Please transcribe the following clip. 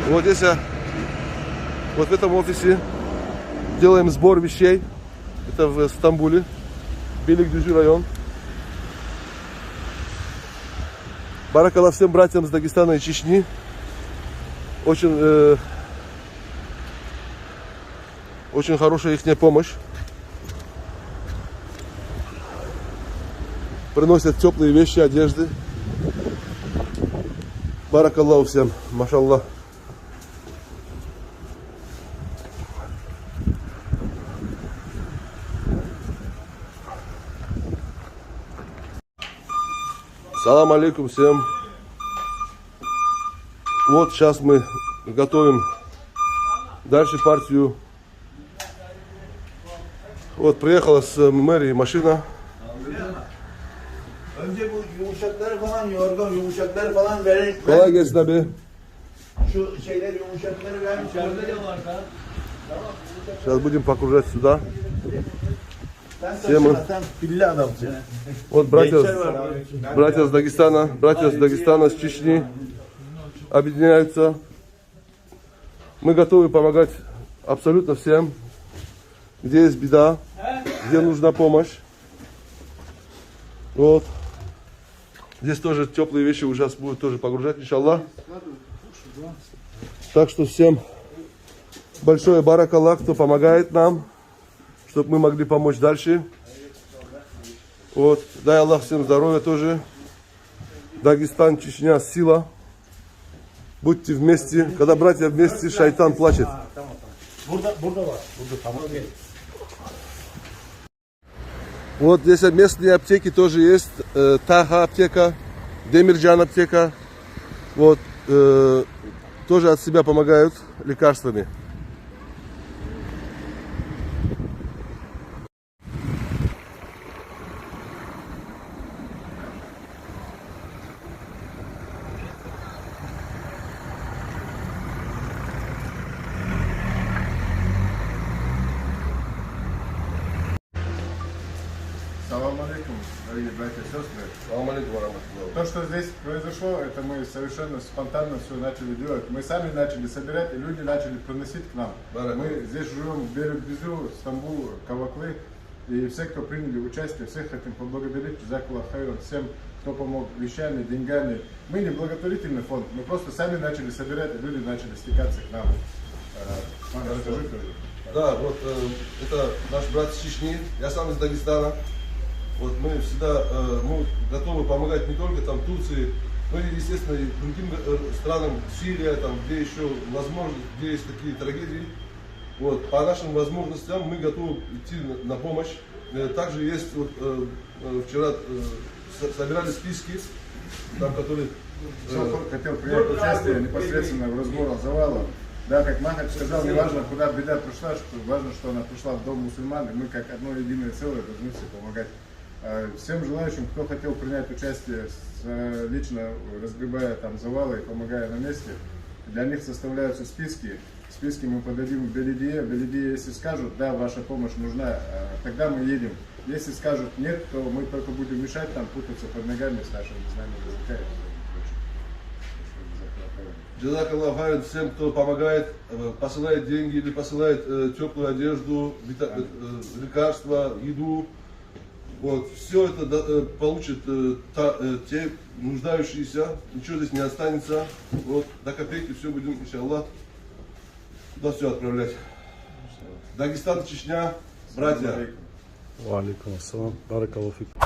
Вот здесь, вот в этом офисе делаем сбор вещей. Это в Стамбуле, Беликдюзю район. Баракалла всем братьям с Дагестана и Чечни. Очень хорошая их помощь. Приносят теплые вещи, одежды. Баракаллаху всем, машаллах. Салам алейкум всем. Вот сейчас мы готовим дальше партию. Вот приехала с мэрии машина. Önce bu yumuşakları falan yorgan yumuşakları falan verin. Kolay gelsin abi. Şu şeyler yumuşakları verin. İçeride de var da. Сейчас будем погружать сюда. Sen Тема. taşıma, sen pilli adamsın. Вот братья с Дагестана, с Чечни объединяются. Мы готовы помогать абсолютно всем, где есть беда, где нужна помощь. Вот. Здесь тоже теплые вещи уже будут тоже погружать, иншаллах. Так что всем большое баракаллах, кто помогает нам, чтобы мы могли помочь дальше. Вот. Дай Аллах всем здоровья тоже. Дагестан, Чечня, сила. Будьте вместе. Когда братья вместе, шайтан плачет. Burada var. Burada tamam. Вот здесь местные аптеки тоже есть. Таха аптека, Демирджан аптека. Вот. Тоже от себя помогают лекарствами. Салам алейкум, дорогие братья и сестры. То, что здесь произошло, это мы совершенно спонтанно все начали делать. Мы сами начали собирать, и люди начали приносить к нам. Мы здесь живем в Беликдюзю, Стамбул, Каваклы. И все, кто приняли участие, всех хотим поблагодарить, джазакаллах хайран, всем, кто помог вещами, деньгами. Мы не благотворительный фонд, мы просто сами начали собирать, и люди начали стекаться к нам. Расскажи тоже. Да, вот это наш брат из Чечни, я сам из Дагестана. Вот мы всегда готовы помогать не только там Турции, но и, естественно, и другим странам, Сирия, там, где еще возможно, где есть такие трагедии. Вот, по нашим возможностям мы готовы идти на помощь. Также есть, вот, вчера собирали списки, там, которые... Хотел принять участие непосредственно в разборе завалов. Да, как Махач сказал, не важно, куда беда пришла, что важно, что она пришла в дом мусульман, и мы как одно единое целое должны все помогать. Всем желающим, кто хотел принять участие, лично разгребая там завалы и помогая на месте, для них составляются списки. Списки мы подадим в Белидие. Белидие, если скажут, да, ваша помощь нужна, тогда мы едем. Если скажут нет, то мы только будем мешать там, путаться под ногами с нашим незнанием языка. Джазакаллаху хайран всем, кто помогает, посылает деньги или посылает теплую одежду, лекарства, еду. Вот, все это получат те нуждающиеся, ничего здесь не останется. Вот, до копейки все будем, иншаллах, туда все отправлять. Дагестан, Чечня, братья. Ва алейкум ассалам, баракаллаху фикум.